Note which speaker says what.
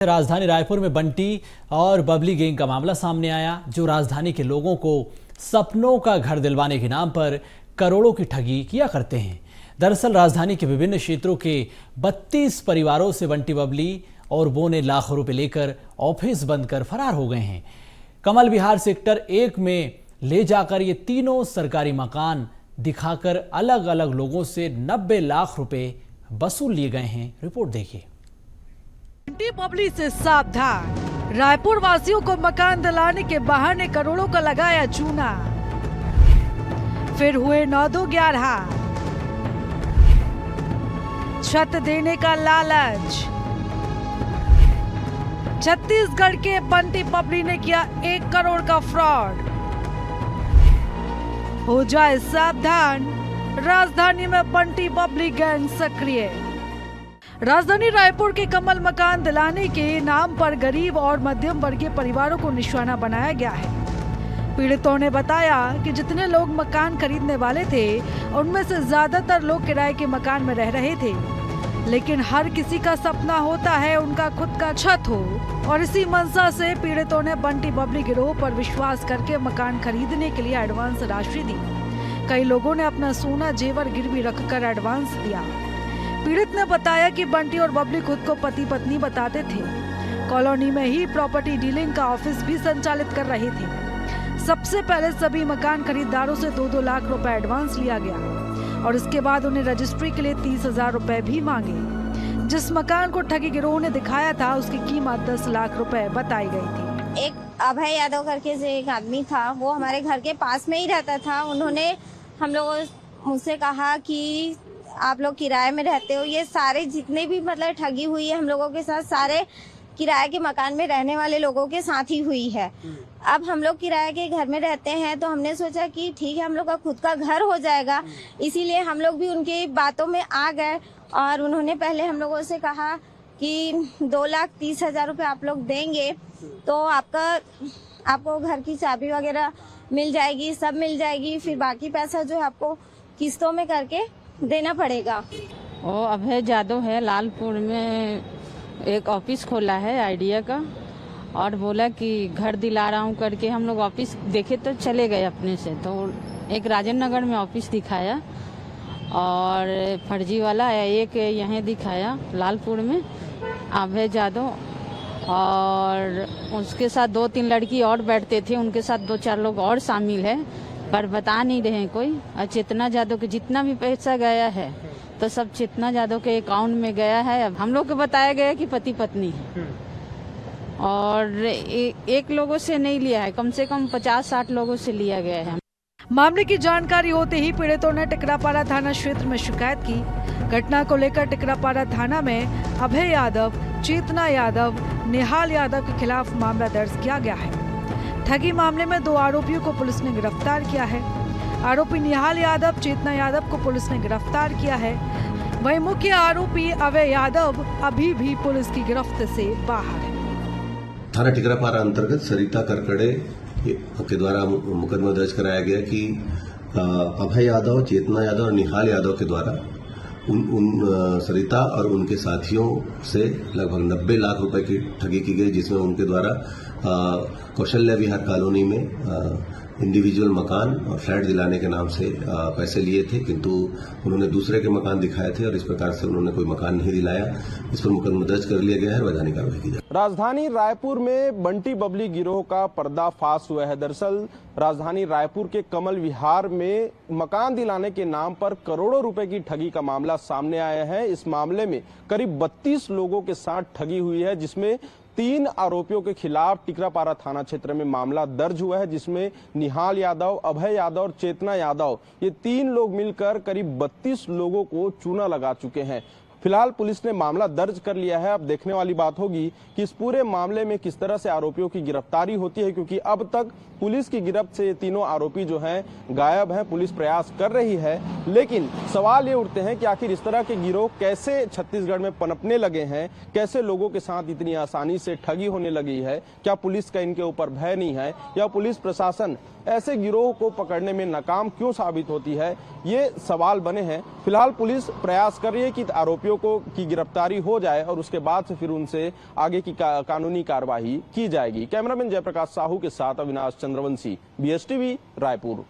Speaker 1: राजधानी रायपुर में बंटी और बबली गैंग का मामला सामने आया, जो राजधानी के लोगों को सपनों का घर दिलवाने के नाम पर करोड़ों की ठगी किया करते हैं। दरअसल राजधानी के विभिन्न क्षेत्रों के 32 परिवारों से बंटी, बबली और वो ने लाखों रुपए लेकर ऑफिस बंद कर फरार हो गए हैं। कमल विहार सेक्टर 1 में ले जाकर ये तीनों सरकारी मकान दिखाकर अलग अलग लोगों से 90 लाख रुपए वसूल लिए गए हैं। रिपोर्ट देखिए।
Speaker 2: बंटी बबली से सावधान, रायपुर वासियों को मकान दिलाने के बहाने करोड़ों का लगाया चूना। फिर हुए 9-2-11, छत देने का लालच। छत्तीसगढ़ के बंटी बबली ने किया 1 करोड़ का फ्रॉड। हो जाए सावधान, राजधानी में बंटी बबली गैंग सक्रिय। राजधानी रायपुर के कमल मकान दिलाने के नाम पर गरीब और मध्यम वर्गीय परिवारों को निशाना बनाया गया है। पीड़ितों ने बताया कि जितने लोग मकान खरीदने वाले थे, उनमें से ज्यादातर लोग किराए के मकान में रह रहे थे, लेकिन हर किसी का सपना होता है उनका खुद का छत हो, और इसी मंशा से पीड़ितों ने बंटी बबली गिरोह पर विश्वास करके मकान खरीदने के लिए एडवांस राशि दी। कई लोगों ने अपना सोना जेवर गिरवी रखकर एडवांस दिया। पीड़ित ने बताया कि बंटी और बबली खुद को पति पत्नी बताते थे। कॉलोनी में ही प्रॉपर्टी डीलिंग का ऑफिस भी संचालित कर रहे थे। सबसे पहले सभी मकान खरीदारों से 2-2 लाख रुपए एडवांस लिया गया और इसके बाद उन्हें रजिस्ट्री के लिए 30,000 रुपए भी मांगे। जिस मकान को ठगी गिरोह ने दिखाया था, उसकी कीमत 10 लाख रुपए बताई गई थी।
Speaker 3: एक अभय यादव करके जो एक आदमी था, वो हमारे घर के पास में ही रहता था। उन्होंने हम लोगों मुझसे कहा कि आप लोग किराए में रहते हो, ये सारे जितने भी मतलब ठगी हुई है हम लोगों के साथ, सारे किराए के मकान में रहने वाले लोगों के साथ ही हुई है। अब हम लोग किराए के घर में रहते हैं, तो हमने सोचा कि ठीक है, हम लोग का खुद का घर हो जाएगा, इसीलिए हम लोग भी उनकी बातों में आ गए। और उन्होंने पहले हम लोगों से कहा कि 2,30,000 रुपये आप लोग देंगे तो आपको घर की चाबी वगैरह मिल जाएगी, सब मिल जाएगी, फिर बाकी पैसा जो है आपको किस्तों में करके देना पड़ेगा।
Speaker 4: वो अभय यादव है, लालपुर में एक ऑफिस खोला है आइडिया का, और बोला कि घर दिला रहा हूँ करके। हम लोग ऑफिस देखे तो चले गए अपने से, तो एक राजेंद्र नगर में ऑफिस दिखाया और फर्जी वाला एक यहाँ दिखाया लालपुर में अभय यादव, और उसके साथ 2-3 लड़की और बैठते थे, उनके साथ 2-4 लोग और शामिल है, पर बता नहीं रहे कोई। और चेतना यादव के जितना भी पैसा गया है तो सब चेतना यादव के अकाउंट में गया है। अब हम लोग को बताया गया कि पति पत्नी है, और एक लोगों से नहीं लिया है, कम से कम 50-60 लोगों से लिया गया है।
Speaker 2: मामले की जानकारी होते ही पीड़ितों ने टिकरापारा थाना क्षेत्र में शिकायत की। घटना को लेकर टिकरापारा थाना में अभय यादव, चेतना यादव, निहाल यादव के खिलाफ मामला दर्ज किया गया है। ठगी मामले में 2 आरोपियों को पुलिस ने गिरफ्तार किया है। आरोपी निहाल यादव, चेतना यादव को पुलिस ने गिरफ्तार किया है। वहीं मुख्य आरोपी अभय यादव अभी भी पुलिस की गिरफ्त से बाहर है।
Speaker 5: थाना टिकरापारा अंतर्गत सरिता करकड़े के द्वारा मुकदमा दर्ज कराया गया कि अभय यादव, चेतना यादव और निहाल यादव के द्वारा सरिता और उनके साथियों से लगभग 90 लाख रुपए की ठगी की गई, जिसमें उनके द्वारा कौशल्या विहार कॉलोनी में इंडिविजुअल मकान और फ्लैट दिलाने के नाम से पैसे लिए थे, किंतु उन्होंने दूसरे के मकान दिखाए थे और इस प्रकार से उन्होंने कोई मकान नहीं दिलाया। इस पर मुकदमा दर्ज कर लिया गया है, वैधानिक कार्रवाई की जाए।
Speaker 6: राजधानी रायपुर में बंटी बबली गिरोह का पर्दाफाश हुआ है। दरअसल राजधानी रायपुर के कमल विहार में मकान दिलाने के नाम पर करोड़ों रुपए की ठगी का मामला सामने आया है। इस मामले में करीब 32 लोगों के साथ ठगी हुई है, जिसमें 3 आरोपियों के खिलाफ टिकरापारा थाना क्षेत्र में मामला दर्ज हुआ है, जिसमें निहाल यादव, अभय यादव और चेतना यादव, ये 3 लोग मिलकर करीब 32 लोगों को चूना लगा चुके हैं। फिलहाल पुलिस ने मामला दर्ज कर लिया है। अब देखने वाली बात होगी कि इस पूरे मामले में किस तरह से आरोपियों की गिरफ्तारी होती है, क्योंकि अब तक पुलिस की गिरफ्त से ये तीनों आरोपी जो हैं गायब हैं। पुलिस प्रयास कर रही है, लेकिन सवाल ये उठते हैं कि आखिर इस तरह के गिरोह कैसे छत्तीसगढ़ में पनपने लगे हैं, कैसे लोगों के साथ इतनी आसानी से ठगी होने लगी है। क्या पुलिस का इनके ऊपर भय नहीं है, या पुलिस प्रशासन ऐसे गिरोह को पकड़ने में नाकाम क्यों साबित होती है, ये सवाल बने हैं। फिलहाल पुलिस प्रयास कर रही है कि आरोपियों आरोपियों को की गिरफ्तारी हो जाए और उसके बाद से फिर उनसे आगे की कानूनी कार्यवाही की जाएगी। कैमरामैन जयप्रकाश साहू के साथ अविनाश चंद्रवंशी, BSTV रायपुर।